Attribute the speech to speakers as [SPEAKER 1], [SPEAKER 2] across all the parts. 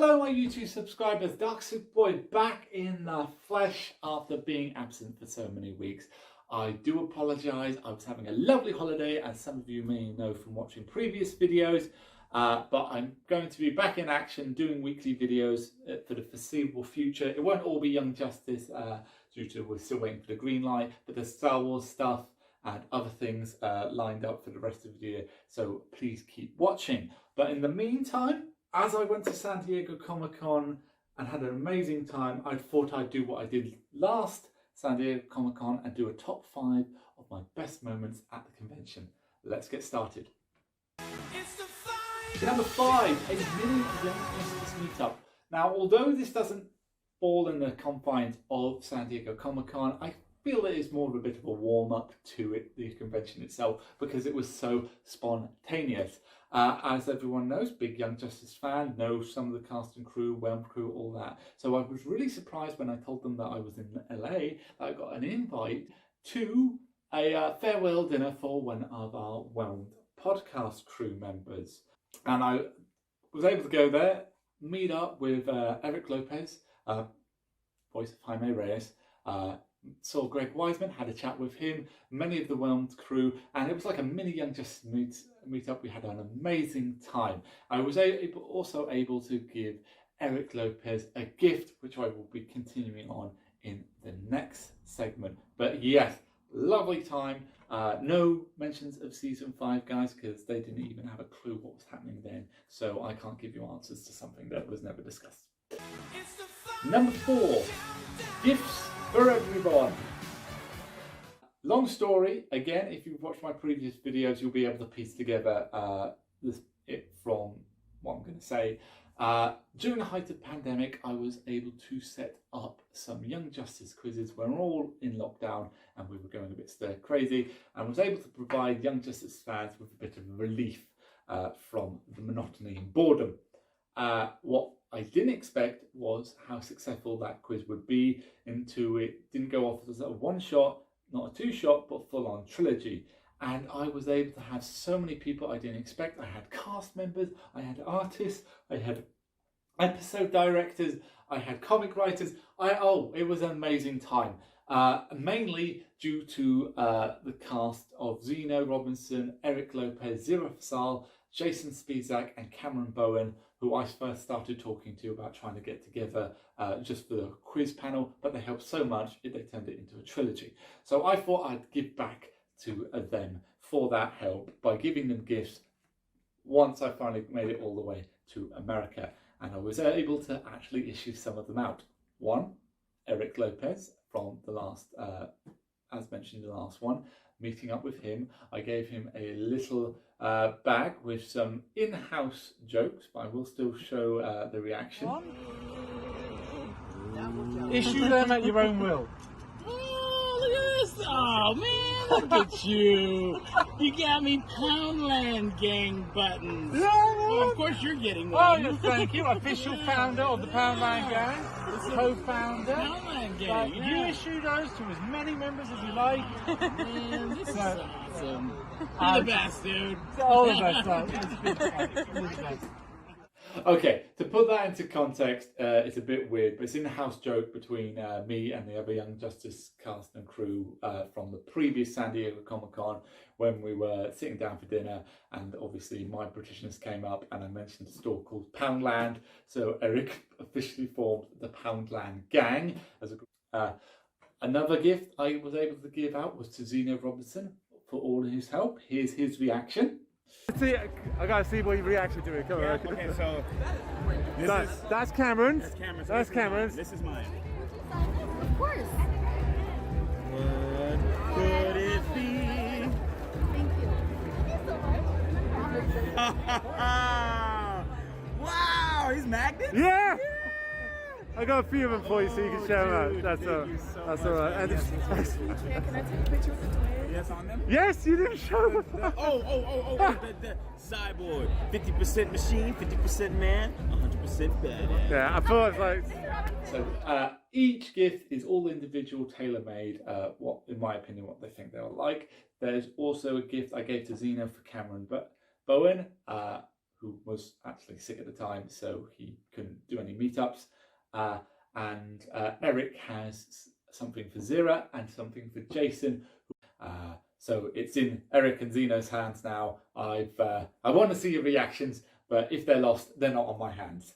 [SPEAKER 1] Hello my YouTube subscribers, Dark Superboy back in the flesh after being absent for so many weeks. I do apologise, I was having a lovely holiday as some of you may know from watching previous videos, but I'm going to be back in action doing weekly videos for the foreseeable future. It won't all be Young Justice due to we're still waiting for the green light, but there's Star Wars stuff and other things lined up for the rest of the year, so please keep watching. But in the meantime, as I went to San Diego Comic-Con and had an amazing time, I thought I'd do what I did last San Diego Comic-Con and do a top 5 of my best moments at the convention. Let's get started. Number 5, a mini Young Justice meetup. Now, although this doesn't fall in the confines of San Diego Comic-Con, I feel it is more of a bit of a warm-up to the convention itself because it was so spontaneous. As everyone knows, big Young Justice fan, knows some of the cast and crew, Whelm crew, all that. So I was really surprised when I told them that I was in LA, that I got an invite to a farewell dinner for one of our Whelmed podcast crew members. And I was able to go there, meet up with Eric Lopez, voice of Jaime Reyes, saw Greg Wiseman, had a chat with him, many of the Whelmed crew, and it was like a mini Young Justice meet-up. We had an amazing time. I was also able to give Eric Lopez a gift, which I will be continuing on in the next segment. But yes, lovely time. No mentions of season 5, guys, because they didn't even have a clue what was happening then, so I can't give you answers to something that was never discussed. Number 4, gifts for everyone. Long story, again, if you've watched my previous videos, you'll be able to piece together it from what I'm going to say. During the height of the pandemic, I was able to set up some Young Justice quizzes. We're all in lockdown and we were going a bit stir crazy, and was able to provide Young Justice fans with a bit of relief from the monotony and boredom. What I didn't expect was how successful that quiz would be. Into it didn't go off as a one-shot, not a two-shot, but full-on trilogy. And I was able to have so many people I didn't expect. I had cast members, I had artists, I had episode directors, I had comic writers. It was an amazing time. Mainly due to the cast of Zeno Robinson, Eric Lopez, Zira Fasal, Jason Spizak and Cameron Bowen, who I first started talking to about trying to get together just for the quiz panel, but they helped so much they turned it into a trilogy. So I thought I'd give back to them for that help by giving them gifts once I finally made it all the way to America, and I was able to actually issue some of them out. One, Eric Lopez from the last, as mentioned in the last one, meeting up with him, I gave him a little bag with some in-house jokes, but I will still show the reaction.
[SPEAKER 2] Issue them at your own will.
[SPEAKER 3] Oh, look at this! Oh man, look at you! You got me Poundland gang buttons. Well, of course you're getting one.
[SPEAKER 2] Oh, yes, thank you. Official founder of the Poundland Gang, co-founder.
[SPEAKER 3] Poundland gang. Yeah.
[SPEAKER 2] You issue those to as many members as you like.
[SPEAKER 3] Man, this is awesome. You're the best, dude.
[SPEAKER 2] All the best, You're the best.
[SPEAKER 1] Okay, to put that into context, it's a bit weird, but it's an in-house joke between me and the other Young Justice cast and crew from the previous San Diego Comic-Con when we were sitting down for dinner, and obviously my Britishness came up and I mentioned a store called Poundland, so Eric officially formed the Poundland Gang as a group. Another gift I was able to give out was to Zeno Robinson for all his help. Here's his reaction.
[SPEAKER 2] See, I gotta see what your reaction to it. Come on.
[SPEAKER 4] Okay, so
[SPEAKER 2] That's Cameron's.
[SPEAKER 4] That's
[SPEAKER 2] Cameron's.
[SPEAKER 4] This is mine.
[SPEAKER 5] Of course.
[SPEAKER 4] What could it be?
[SPEAKER 5] Thank you. Thank you so much.
[SPEAKER 4] Wow, he's magnets?
[SPEAKER 2] Yeah! I got a few of them for you so you can share them out.
[SPEAKER 4] Dude,
[SPEAKER 2] That's
[SPEAKER 4] thank you so
[SPEAKER 2] that's
[SPEAKER 4] much.
[SPEAKER 2] all right. And
[SPEAKER 4] Yes,
[SPEAKER 5] Can I take a picture with the twins?
[SPEAKER 4] Yes, on them?
[SPEAKER 2] yes, you didn't show them.
[SPEAKER 4] The cyborg. 50% machine, 50% man, 100% badass.
[SPEAKER 2] Yeah, I thought it was like.
[SPEAKER 1] So each gift is all individual, tailor-made, what, in my opinion, what they think they'll like. There's also a gift I gave to Zeno for Cameron Bowen, who was actually sick at the time, so he couldn't do any meetups. And Eric has something for Zira and something for Jason. So it's in Eric and Zeno's hands now. I want to see your reactions, but if they're lost, they're not on my hands.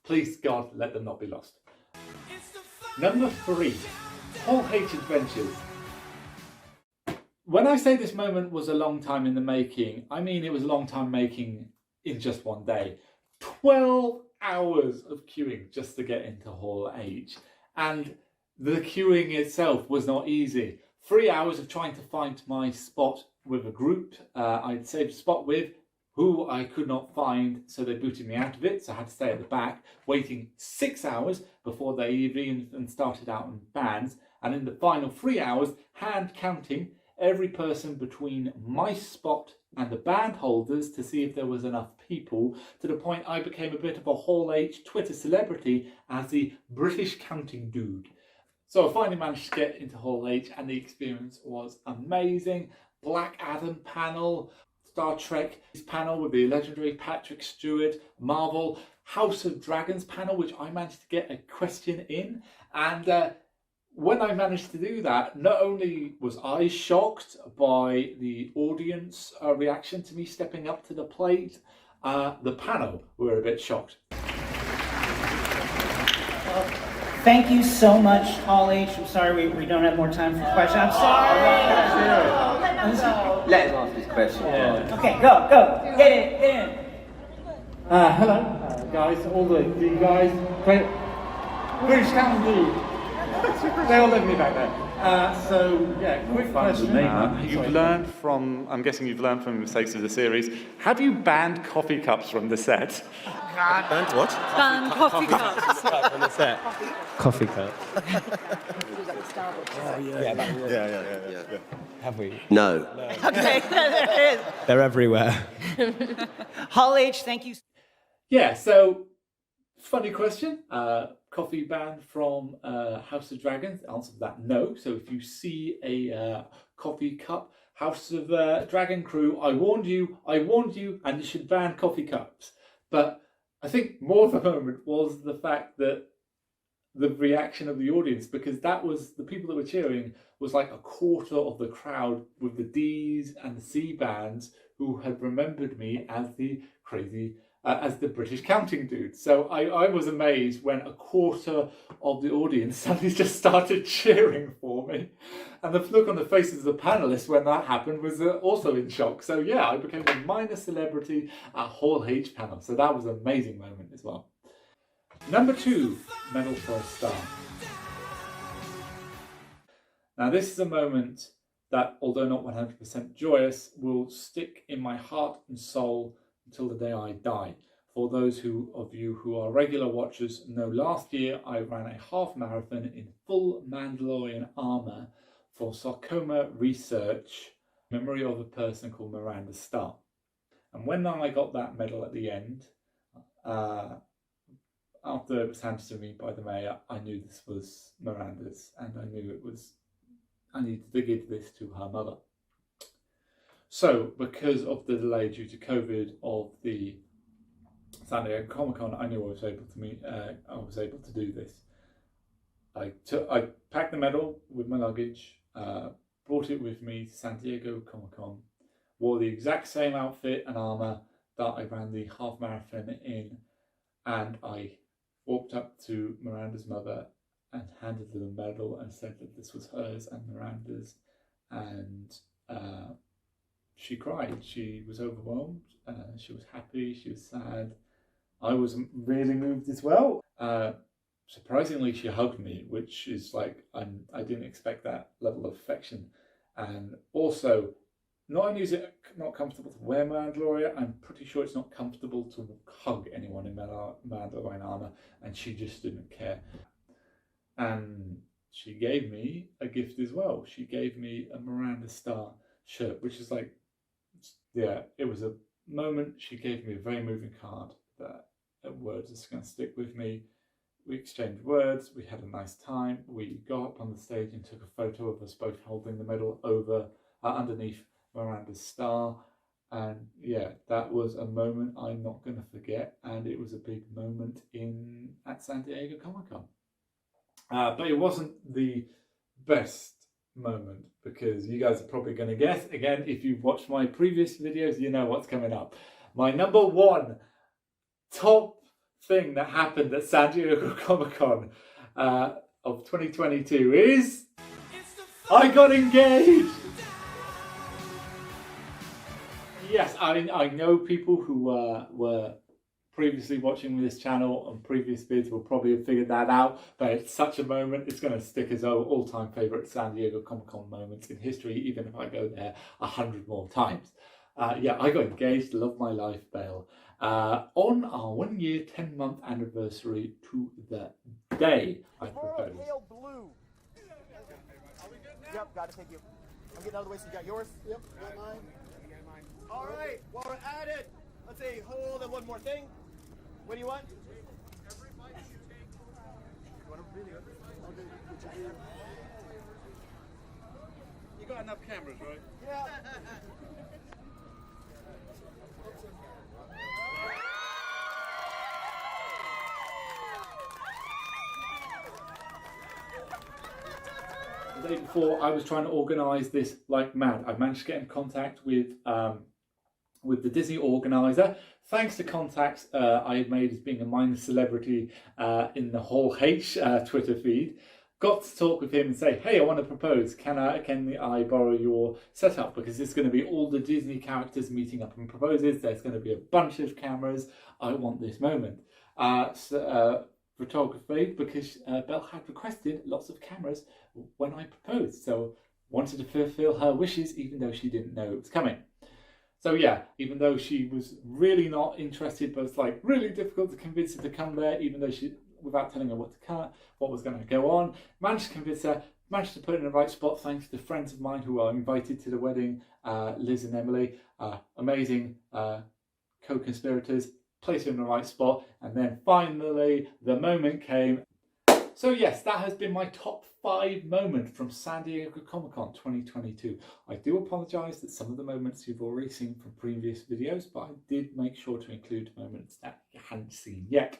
[SPEAKER 1] Please, God, let them not be lost. Number 3, Hall H Adventures. When I say this moment was a long time in the making, I mean it was a long time making in just one day. 12 hours of queuing just to get into Hall H. And the queuing itself was not easy. 3 hours of trying to find my spot with a group I'd saved a spot with, who I could not find, so they booted me out of it, so I had to stay at the back, waiting 6 hours before they even started out in bands, and in the final 3 hours, hand counting every person between my spot and the band holders to see if there was enough people, to the point I became a bit of a Hall H Twitter celebrity as the British counting dude. So I finally managed to get into Hall H and the experience was amazing. Black Adam panel, Star Trek panel with the legendary Patrick Stewart, Marvel, House of Dragons panel, which I managed to get a question in. And when I managed to do that, not only was I shocked by the audience reaction to me stepping up to the plate, the panel were a bit shocked.
[SPEAKER 6] Thank you so much, Hall H. I'm sorry we don't have more time for questions. I'm sorry.
[SPEAKER 7] Let him ask his question.
[SPEAKER 1] Yeah.
[SPEAKER 6] Okay, go. Hit it.
[SPEAKER 1] Hello, guys, all the guys, British Town Dude. They all love me back there. So, yeah, quick question. You've learned from, I'm guessing you've learned from the mistakes of the series. Have you banned coffee cups from the set?
[SPEAKER 4] Banned what?
[SPEAKER 8] Ban coffee cups.
[SPEAKER 4] On the set.
[SPEAKER 7] Coffee cup.
[SPEAKER 4] Yeah.
[SPEAKER 7] Have we?
[SPEAKER 9] No.
[SPEAKER 6] Okay, there it is.
[SPEAKER 7] They're everywhere.
[SPEAKER 6] Hall H, thank you.
[SPEAKER 1] Yeah, so, funny question. Coffee banned from House of Dragons? The answer to that, no. So if you see a coffee cup, House of Dragon crew, I warned you, and you should ban coffee cups. But I think more of the moment was the fact that the reaction of the audience, because that was, the people that were cheering was like a quarter of the crowd with the D's and the C bands who had remembered me as the crazy as the British counting dude. So I was amazed when a quarter of the audience suddenly just started cheering for me. And the look on the faces of the panelists when that happened was also in shock. So yeah, I became a minor celebrity at Hall H panel. So that was an amazing moment as well. Number 2, Medal for a Star. Now this is a moment that, although not 100% joyous, will stick in my heart and soul until the day I die. For those of you who are regular watchers know, last year I ran a half marathon in full Mandalorian armour for sarcoma research, memory of a person called Miranda Starr. And when I got that medal at the end, after it was handed to me by the mayor, I knew this was Miranda's, and I knew I needed to give this to her mother. So, because of the delay due to COVID of the San Diego Comic-Con, I knew I was able to do this. I packed the medal with my luggage, brought it with me to San Diego Comic-Con, wore the exact same outfit and armour that I ran the half marathon in, and I walked up to Miranda's mother and handed her the medal and said that this was hers and Miranda's, and she cried. She was overwhelmed. She was happy. She was sad. I was really moved as well. Surprisingly, she hugged me, which is like, I didn't expect that level of affection. And also, not only is it not comfortable to wear Mandalorian, I'm pretty sure it's not comfortable to hug anyone in Mandalorian armor, and she just didn't care. And she gave me a gift as well. She gave me a Miranda Starr shirt, which is like, yeah, it was a moment. She gave me a very moving card that words is going to stick with me. We exchanged words, we had a nice time. We got up on the stage and took a photo of us both holding the medal over underneath Miranda's star, And yeah, that was a moment I'm not going to forget, and it was a big moment at San Diego Comic-Con. But it wasn't the best moment, because you guys are probably going to guess. Again, if you've watched my previous videos, you know what's coming up. My number one top thing that happened at San Diego Comic-Con of 2022 is I got engaged. Yes, I know people who were previously watching this channel on previous vids will probably have figured that out, but it's such a moment. It's going to stick as our all-time favourite San Diego Comic-Con moments in history, even if I go there 100 more times. Yeah, I got engaged, love my life, Bale, on our 1 year, 10-month anniversary to the day I proposed.
[SPEAKER 9] Pale blue. Yep, got it, thank you. I'm getting out of the way so you got yours? Yep, got mine. All right, while we're at it, let's say hold on one more thing. What do you want? Every bite you take. You want a video? Okay.
[SPEAKER 2] You got enough cameras, right?
[SPEAKER 9] Yeah.
[SPEAKER 1] The day before, I was trying to organise this like mad. I managed to get in contact with the Disney organiser. Thanks to contacts I had made as being a minor celebrity in the Hall H Twitter feed, got to talk with him and say, hey, I want to propose. Can I borrow your setup? Because it's going to be all the Disney characters meeting up and proposes. There's going to be a bunch of cameras. I want this moment. Photography, because Belle had requested lots of cameras when I proposed, so wanted to fulfill her wishes even though she didn't know it was coming. So yeah, even though she was really not interested, but it's like really difficult to convince her to come there, even though she, without telling her what was going to go on, managed to convince her, managed to put her in the right spot thanks to friends of mine who are invited to the wedding, Liz and Emily, amazing co-conspirators, place her in the right spot, and then finally the moment came. So yes, that has been my top 5 moments from San Diego Comic-Con 2022. I do apologise that some of the moments you've already seen from previous videos, but I did make sure to include moments that you hadn't seen yet.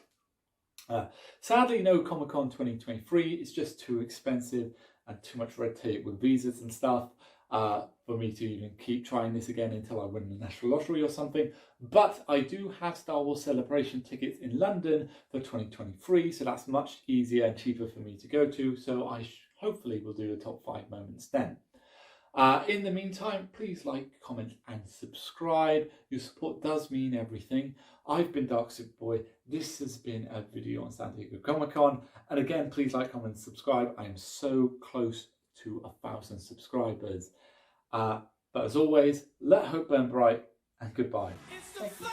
[SPEAKER 1] Sadly, no Comic-Con 2023. It's just too expensive and too much red tape with visas and stuff for me to even keep trying this again until I win the National Lottery or something. But I do have Star Wars Celebration tickets in London for 2023, so that's much easier and cheaper for me to go to. So I hopefully will do the top 5 moments then. In the meantime, please like, comment and subscribe. Your support does mean everything. I've been Dark Superboy. This has been a video on San Diego Comic-Con. And again, please like, comment and subscribe. I am so close to 1,000 subscribers. But as always, let hope burn bright, and goodbye. Thank you.